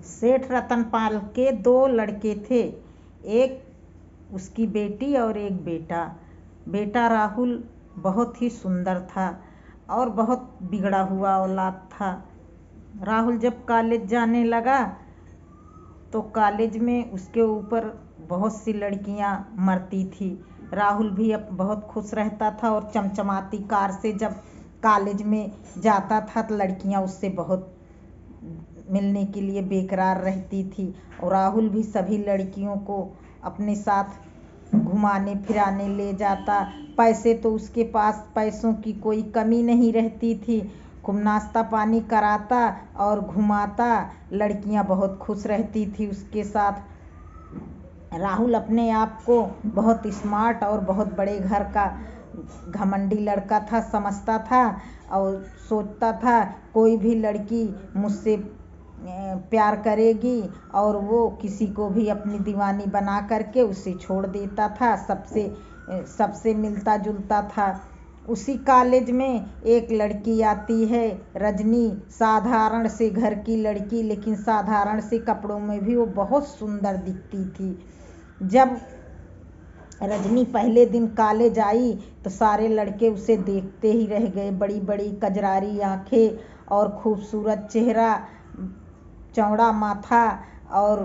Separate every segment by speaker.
Speaker 1: सेठ रतनपाल के दो लड़के थे, एक उसकी बेटी और एक बेटा। बेटा राहुल बहुत ही सुंदर था और बहुत बिगड़ा हुआ औलाद था। राहुल जब कॉलेज जाने लगा तो कॉलेज में उसके ऊपर बहुत सी लड़कियां मरती थी। राहुल भी अब बहुत खुश रहता था और चमचमाती कार से जब कॉलेज में जाता था तो लड़कियां उससे बहुत मिलने के लिए बेकरार रहती थी। और राहुल भी सभी लड़कियों को अपने साथ घुमाने फिराने ले जाता। पैसे तो उसके पास पैसों की कोई कमी नहीं रहती थी। खूब नाश्ता पानी कराता और घुमाता। लड़कियां बहुत खुश रहती थी उसके साथ। राहुल अपने आप को बहुत स्मार्ट और बहुत बड़े घर का घमंडी लड़का था समझता था और सोचता था कोई भी लड़की मुझसे प्यार करेगी और वो किसी को भी अपनी दीवानी बना करके उसे छोड़ देता था। सबसे मिलता जुलता था। उसी कॉलेज में एक लड़की आती है, रजनी। साधारण से घर की लड़की, लेकिन साधारण से कपड़ों में भी वो बहुत सुंदर दिखती थी। जब रजनी पहले दिन कॉलेज आई तो सारे लड़के उसे देखते ही रह गए। बड़ी बड़ी कजरारी आंखें और खूबसूरत चेहरा, चौड़ा माथा और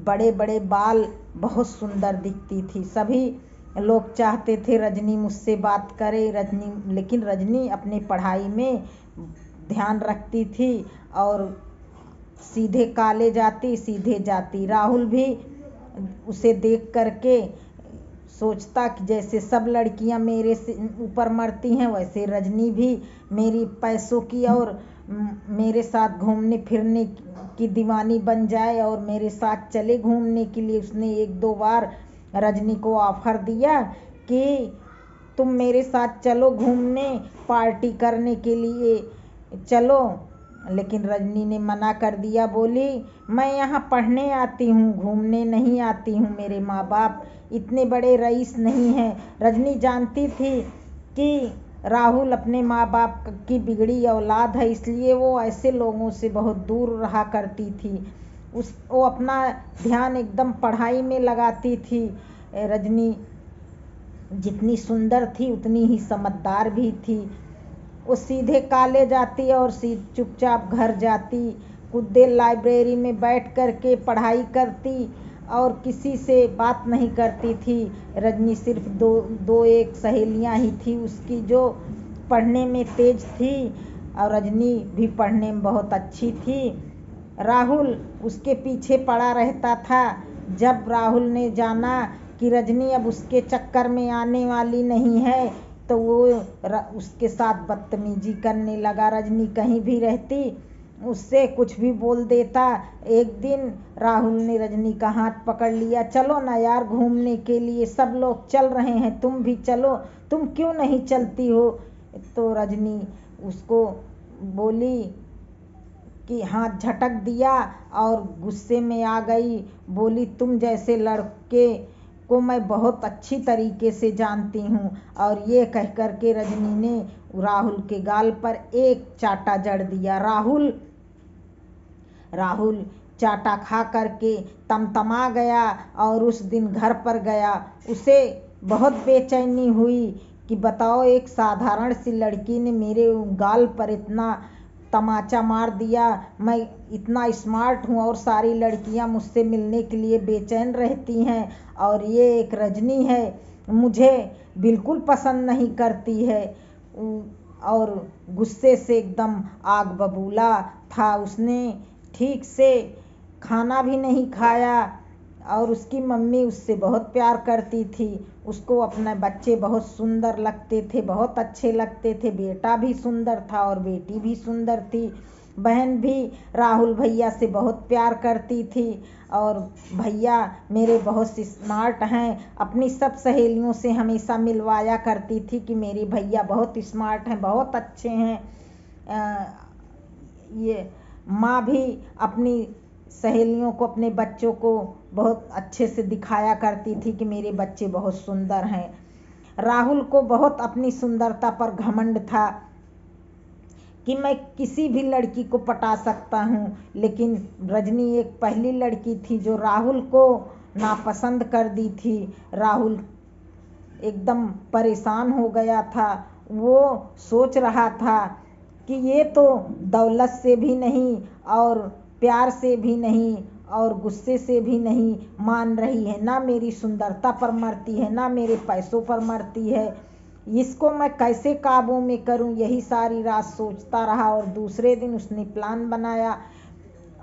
Speaker 1: बड़े बड़े बाल, बहुत सुंदर दिखती थी। सभी लोग चाहते थे रजनी मुझसे बात करे। लेकिन रजनी अपनी पढ़ाई में ध्यान रखती थी और सीधे कॉलेज आती, सीधे जाती। राहुल भी उसे देख करके सोचता कि जैसे सब लड़कियां मेरे ऊपर मरती हैं वैसे रजनी भी मेरी पैसों की और मेरे साथ घूमने फिरने की दीवानी बन जाए और मेरे साथ चले घूमने के लिए। उसने एक दो बार रजनी को ऑफर दिया कि तुम मेरे साथ चलो घूमने, पार्टी करने के लिए चलो। लेकिन रजनी ने मना कर दिया। बोली, मैं यहाँ पढ़ने आती हूँ, घूमने नहीं आती हूँ। मेरे माँ बाप इतने बड़े रईस नहीं हैं। रजनी जानती थी कि राहुल अपने माँ बाप की बिगड़ी औलाद है, इसलिए वो ऐसे लोगों से बहुत दूर रहा करती थी। वो अपना ध्यान एकदम पढ़ाई में लगाती थी। रजनी जितनी सुंदर थी उतनी ही समझदार भी थी। वो सीधे कॉलेज आती और चुपचाप घर जाती। कुछ देर लाइब्रेरी में बैठ कर के पढ़ाई करती और किसी से बात नहीं करती थी। रजनी सिर्फ दो एक सहेलियां ही थी उसकी जो पढ़ने में तेज थी और रजनी भी पढ़ने में बहुत अच्छी थी। राहुल उसके पीछे पड़ा रहता था। जब राहुल ने जाना कि रजनी अब उसके चक्कर में आने वाली नहीं है तो वो उसके साथ बदतमीजी करने लगा। रजनी कहीं भी रहती उससे कुछ भी बोल देता। एक दिन राहुल ने रजनी का हाथ पकड़ लिया। चलो ना यार घूमने के लिए, सब लोग चल रहे हैं, तुम भी चलो, तुम क्यों नहीं चलती हो। तो रजनी उसको बोली कि हाथ झटक दिया और गुस्से में आ गई। बोली, तुम जैसे लड़के को मैं बहुत अच्छी तरीके से जानती हूँ। और ये कह कर के रजनी ने राहुल के गाल पर एक चाटा जड़ दिया। राहुल चाटा खा करके तमतमा गया और उस दिन घर पर गया। उसे बहुत बेचैनी हुई कि बताओ, एक साधारण सी लड़की ने मेरे गाल पर इतना तमाचा मार दिया। मैं इतना स्मार्ट हूँ और सारी लड़कियाँ मुझसे मिलने के लिए बेचैन रहती हैं और ये एक रजनी है मुझे बिल्कुल पसंद नहीं करती है। और गुस्से से एकदम आग बबूला था। उसने ठीक से खाना भी नहीं खाया और उसकी मम्मी उससे बहुत प्यार करती थी। उसको अपने बच्चे बहुत सुंदर लगते थे, बहुत अच्छे लगते थे। बेटा भी सुंदर था और बेटी भी सुंदर थी। बहन भी राहुल भैया से बहुत प्यार करती थी और भैया मेरे बहुत स्मार्ट हैं। अपनी सब सहेलियों से हमेशा मिलवाया करती थी कि मेरे भैया बहुत स्मार्ट हैं, बहुत अच्छे हैं। ये माँ भी अपनी सहेलियों को, अपने बच्चों को बहुत अच्छे से दिखाया करती थी कि मेरे बच्चे बहुत सुंदर हैं। राहुल को बहुत अपनी सुंदरता पर घमंड था कि मैं किसी भी लड़की को पटा सकता हूँ, लेकिन रजनी एक पहली लड़की थी जो राहुल को नापसंद कर दी थी। राहुल एकदम परेशान हो गया था। वो सोच रहा था कि ये तो दौलत से भी नहीं और प्यार से भी नहीं और गुस्से से भी नहीं मान रही है, ना मेरी सुंदरता पर मरती है, ना मेरे पैसों पर मरती है। इसको मैं कैसे काबू में करूं, यही सारी रात सोचता रहा। और दूसरे दिन उसने प्लान बनाया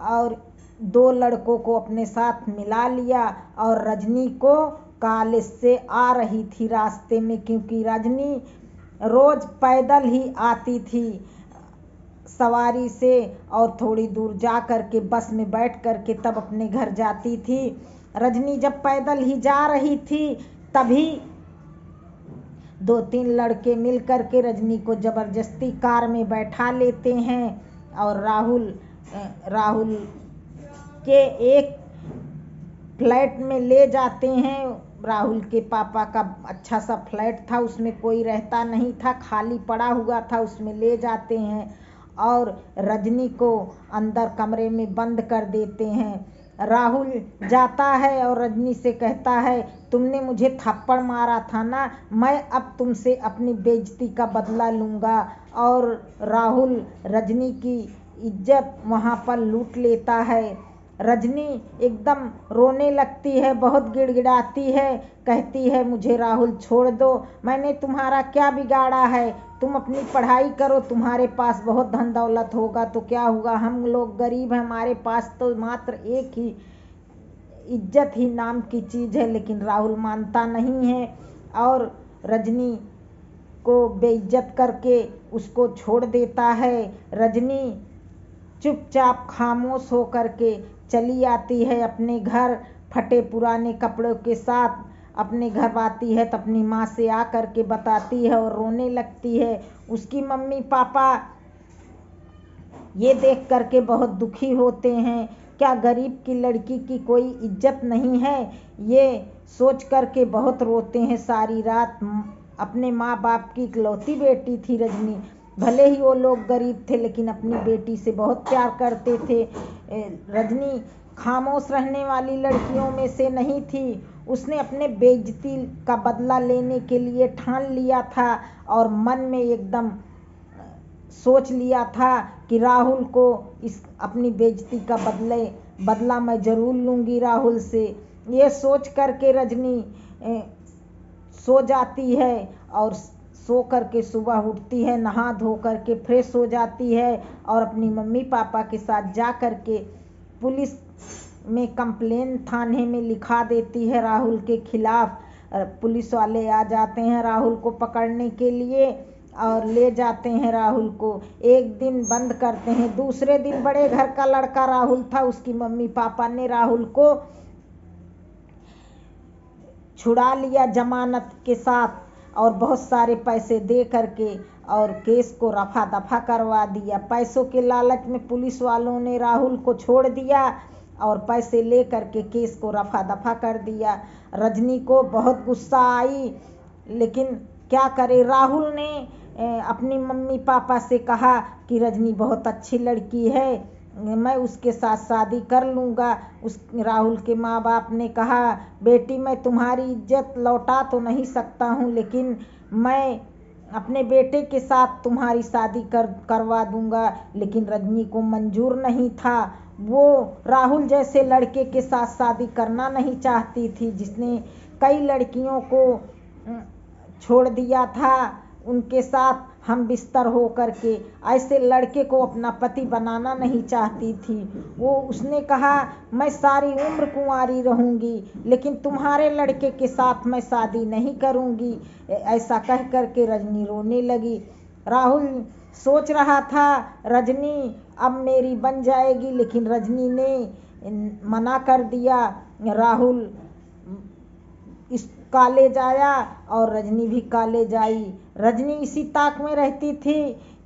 Speaker 1: और 2 लड़कों को अपने साथ मिला लिया और रजनी को कॉलेज से आ रही थी रास्ते में, क्योंकि रजनी रोज पैदल ही आती थी सवारी से और थोड़ी दूर जा कर के बस में बैठ कर के तब अपने घर जाती थी। रजनी जब पैदल ही जा रही थी तभी 2-3 लड़के मिल कर के रजनी को जबरदस्ती कार में बैठा लेते हैं और राहुल के एक फ्लैट में ले जाते हैं। राहुल के पापा का अच्छा सा फ्लैट था, उसमें कोई रहता नहीं था, खाली पड़ा हुआ था, उसमें ले जाते हैं और रजनी को अंदर कमरे में बंद कर देते हैं। राहुल जाता है और रजनी से कहता है, तुमने मुझे थप्पड़ मारा था ना, मैं अब तुमसे अपनी बेइज्जती का बदला लूँगा। और राहुल रजनी की इज्जत वहाँ पर लूट लेता है। रजनी एकदम रोने लगती है, बहुत गिड़गिड़ाती है, कहती है मुझे राहुल छोड़ दो, मैंने तुम्हारा क्या बिगाड़ा है, तुम अपनी पढ़ाई करो, तुम्हारे पास बहुत धन दौलत होगा तो क्या हुआ, हम लोग गरीब हैं, हमारे पास तो मात्र एक ही इज्जत ही नाम की चीज़ है। लेकिन राहुल मानता नहीं है और रजनी को बेइज्जत करके उसको छोड़ देता है। रजनी चुपचाप खामोश होकर के चली आती है अपने घर, फटे पुराने कपड़ों के साथ अपने घर आती है तो अपनी माँ से आ कर के बताती है और रोने लगती है। उसकी मम्मी पापा ये देख कर के बहुत दुखी होते हैं, क्या गरीब की लड़की की कोई इज्जत नहीं है, ये सोच कर के बहुत रोते हैं सारी रात। अपने माँ बाप की इकलौती बेटी थी रजनी, भले ही वो लोग गरीब थे लेकिन अपनी बेटी से बहुत प्यार करते थे। रजनी खामोश रहने वाली लड़कियों में से नहीं थी, उसने अपने बेइज्जती का बदला लेने के लिए ठान लिया था और मन में एकदम सोच लिया था कि राहुल को इस अपनी बेइज्जती का बदला मैं ज़रूर लूँगी राहुल से। ये सोच करके रजनी सो जाती है और सो करके सुबह उठती है, नहा धो करके फ्रेश हो जाती है और अपनी मम्मी पापा के साथ जा करके पुलिस में कंप्लेन थाने में लिखा देती है राहुल के खिलाफ। पुलिस वाले आ जाते हैं राहुल को पकड़ने के लिए और ले जाते हैं राहुल को। एक दिन बंद करते हैं, दूसरे दिन बड़े घर का लड़का राहुल था, उसकी मम्मी पापा ने राहुल को छुड़ा लिया जमानत के साथ और बहुत सारे पैसे दे करके और केस को रफा दफा करवा दिया। पैसों के लालच में पुलिस वालों ने राहुल को छोड़ दिया और पैसे ले करके केस को रफा दफा कर दिया। रजनी को बहुत गुस्सा आई, लेकिन क्या करे, राहुल ने अपनी मम्मी पापा से कहा कि रजनी बहुत अच्छी लड़की है, मैं उसके साथ शादी कर लूँगा। उस राहुल के माँ बाप ने कहा, बेटी मैं तुम्हारी इज्जत लौटा तो नहीं सकता हूँ, लेकिन मैं अपने बेटे के साथ तुम्हारी शादी करवा दूँगा। लेकिन रजनी को मंजूर नहीं था, वो राहुल जैसे लड़के के साथ शादी करना नहीं चाहती थी, जिसने कई लड़कियों को छोड़ दिया था, उनके साथ हम बिस्तर हो करके ऐसे लड़के को अपना पति बनाना नहीं चाहती थी। उसने कहा, मैं सारी उम्र कुंवारी रहूँगी लेकिन तुम्हारे लड़के के साथ मैं शादी नहीं करूँगी। ऐसा कह करके रजनी रोने लगी। राहुल सोच रहा था रजनी अब मेरी बन जाएगी, लेकिन रजनी ने मना कर दिया। राहुल इस कॉलेज आया और रजनी भी कॉलेज आई। रजनी इसी ताक में रहती थी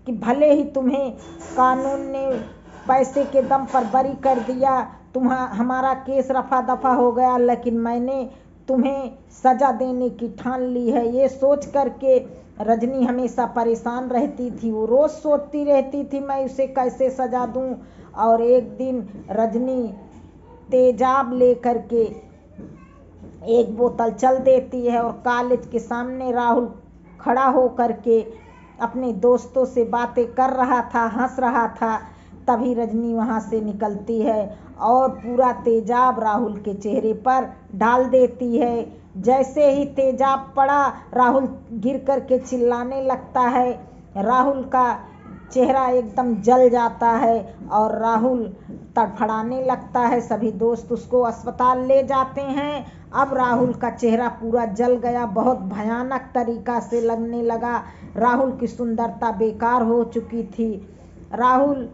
Speaker 1: कि भले ही तुम्हें कानून ने पैसे के दम पर बरी कर दिया, हमारा केस रफा दफा हो गया, लेकिन मैंने तुम्हें सजा देने की ठान ली है। ये सोच करके रजनी हमेशा परेशान रहती थी। वो रोज सोचती रहती थी मैं उसे कैसे सजा दूं। और एक दिन रजनी तेजाब लेकर के एक बोतल चल देती है और कॉलेज के सामने राहुल खड़ा होकर के अपने दोस्तों से बातें कर रहा था, हंस रहा था। तभी रजनी वहां से निकलती है और पूरा तेजाब राहुल के चेहरे पर डाल देती है। जैसे ही तेजाब पड़ा राहुल गिर कर के चिल्लाने लगता है। राहुल का चेहरा एकदम जल जाता है और राहुल तड़फड़ाने लगता है। सभी दोस्त उसको अस्पताल ले जाते हैं। अब राहुल का चेहरा पूरा जल गया, बहुत भयानक तरीका से लगने लगा। राहुल की सुंदरता बेकार हो चुकी थी। राहुल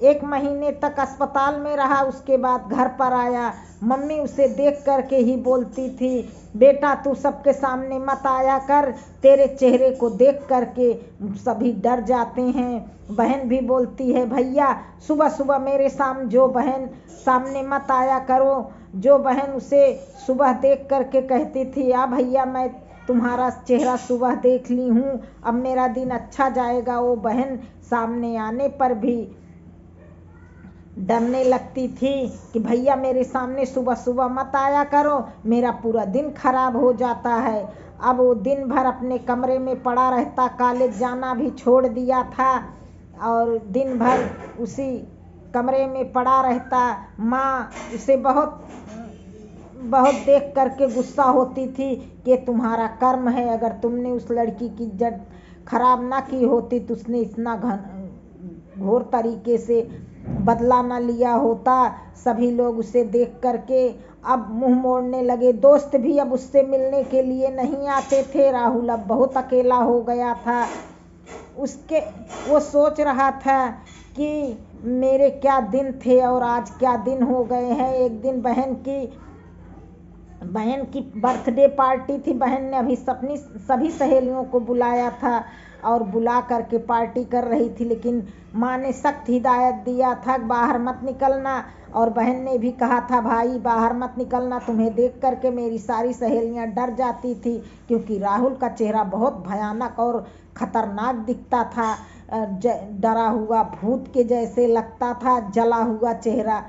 Speaker 1: 1 महीने तक अस्पताल में रहा, उसके बाद घर पर आया। मम्मी उसे देख करके ही बोलती थी, बेटा तू सबके सामने मत आया कर, तेरे चेहरे को देख करके सभी डर जाते हैं। बहन भी बोलती है, भैया सुबह सुबह मेरे जो बहन सामने मत आया करो। जो बहन उसे सुबह देख करके कहती थी, आ भैया मैं तुम्हारा चेहरा सुबह देख ली हूँ, अब मेरा दिन अच्छा जाएगा, वो बहन सामने आने पर भी डरने लगती थी कि भैया मेरे सामने सुबह सुबह मत आया करो, मेरा पूरा दिन खराब हो जाता है। अब वो दिन भर अपने कमरे में पड़ा रहता, कॉलेज जाना भी छोड़ दिया था और दिन भर उसी कमरे में पड़ा रहता। माँ उसे बहुत बहुत देख करके गुस्सा होती थी कि तुम्हारा कर्म है, अगर तुमने उस लड़की की इज्जत खराब ना की होती तो उसने इतना घोर तरीके से बदला न लिया होता। सभी लोग उसे देख करके अब मुंह मोड़ने लगे। दोस्त भी अब उससे मिलने के लिए नहीं आते थे। राहुल अब बहुत अकेला हो गया था। वो सोच रहा था कि मेरे क्या दिन थे और आज क्या दिन हो गए हैं। एक दिन बहन की बर्थडे पार्टी थी। बहन ने अभी सभी सहेलियों को बुलाया था और बुला करके पार्टी कर रही थी, लेकिन माँ ने सख्त हिदायत दिया था बाहर मत निकलना, और बहन ने भी कहा था भाई बाहर मत निकलना। तुम्हें देख करके मेरी सारी सहेलियाँ डर जाती थी, क्योंकि राहुल का चेहरा बहुत भयानक और खतरनाक दिखता था। डरा हुआ भूत के जैसे लगता था, जला हुआ चेहरा।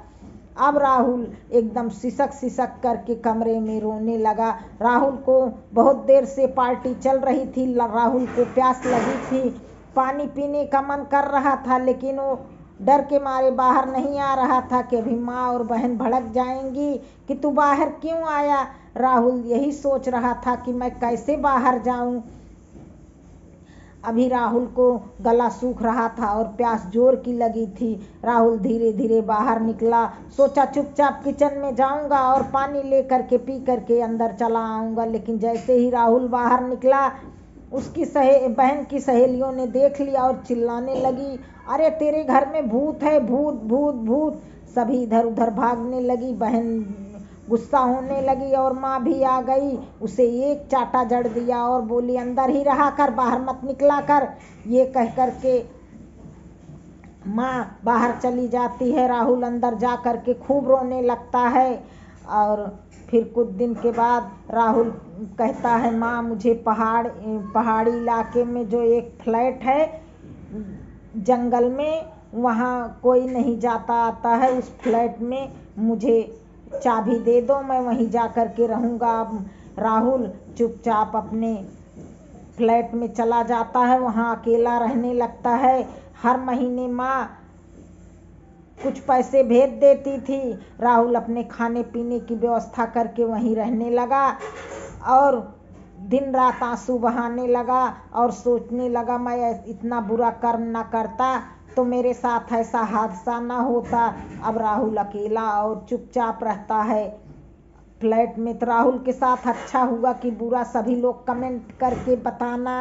Speaker 1: अब राहुल एकदम सिसक करके कमरे में रोने लगा। राहुल को बहुत देर से पार्टी चल रही थी, राहुल को प्यास लगी थी, पानी पीने का मन कर रहा था, लेकिन वो डर के मारे बाहर नहीं आ रहा था कि अभी माँ और बहन भड़क जाएंगी कि तू बाहर क्यों आया। राहुल यही सोच रहा था कि मैं कैसे बाहर जाऊं। अभी राहुल को गला सूख रहा था और प्यास जोर की लगी थी। राहुल धीरे धीरे बाहर निकला, सोचा चुपचाप किचन में जाऊंगा और पानी लेकर के पी करके अंदर चला आऊंगा। लेकिन जैसे ही राहुल बाहर निकला, उसकी बहन की सहेलियों ने देख लिया और चिल्लाने लगी, अरे तेरे घर में भूत है, भूत भूत भूत। सभी इधर उधर भागने लगी। बहन गुस्सा होने लगी और माँ भी आ गई, उसे एक चाटा जड़ दिया और बोली अंदर ही रहा कर, बाहर मत निकला कर। ये कह करके माँ बाहर चली जाती है। राहुल अंदर जा करके खूब रोने लगता है। और फिर कुछ दिन के बाद राहुल कहता है, माँ मुझे पहाड़ी इलाके में जो एक फ्लैट है जंगल में, वहाँ कोई नहीं जाता आता है, उस फ्लैट में मुझे चाबी दे दो, मैं वहीं जा कर के रहूँगा। अब राहुल चुपचाप अपने फ्लैट में चला जाता है, वहाँ अकेला रहने लगता है। हर महीने माँ कुछ पैसे भेज देती थी। राहुल अपने खाने पीने की व्यवस्था करके वहीं रहने लगा और दिन रात आंसू बहाने लगा और सोचने लगा, मैं इतना बुरा कर्म ना करता तो मेरे साथ ऐसा हादसा ना होता। अब राहुल अकेला और चुपचाप रहता है फ्लैट में। तो राहुल के साथ अच्छा हुआ कि बुरा, सभी लोग कमेंट करके बताना।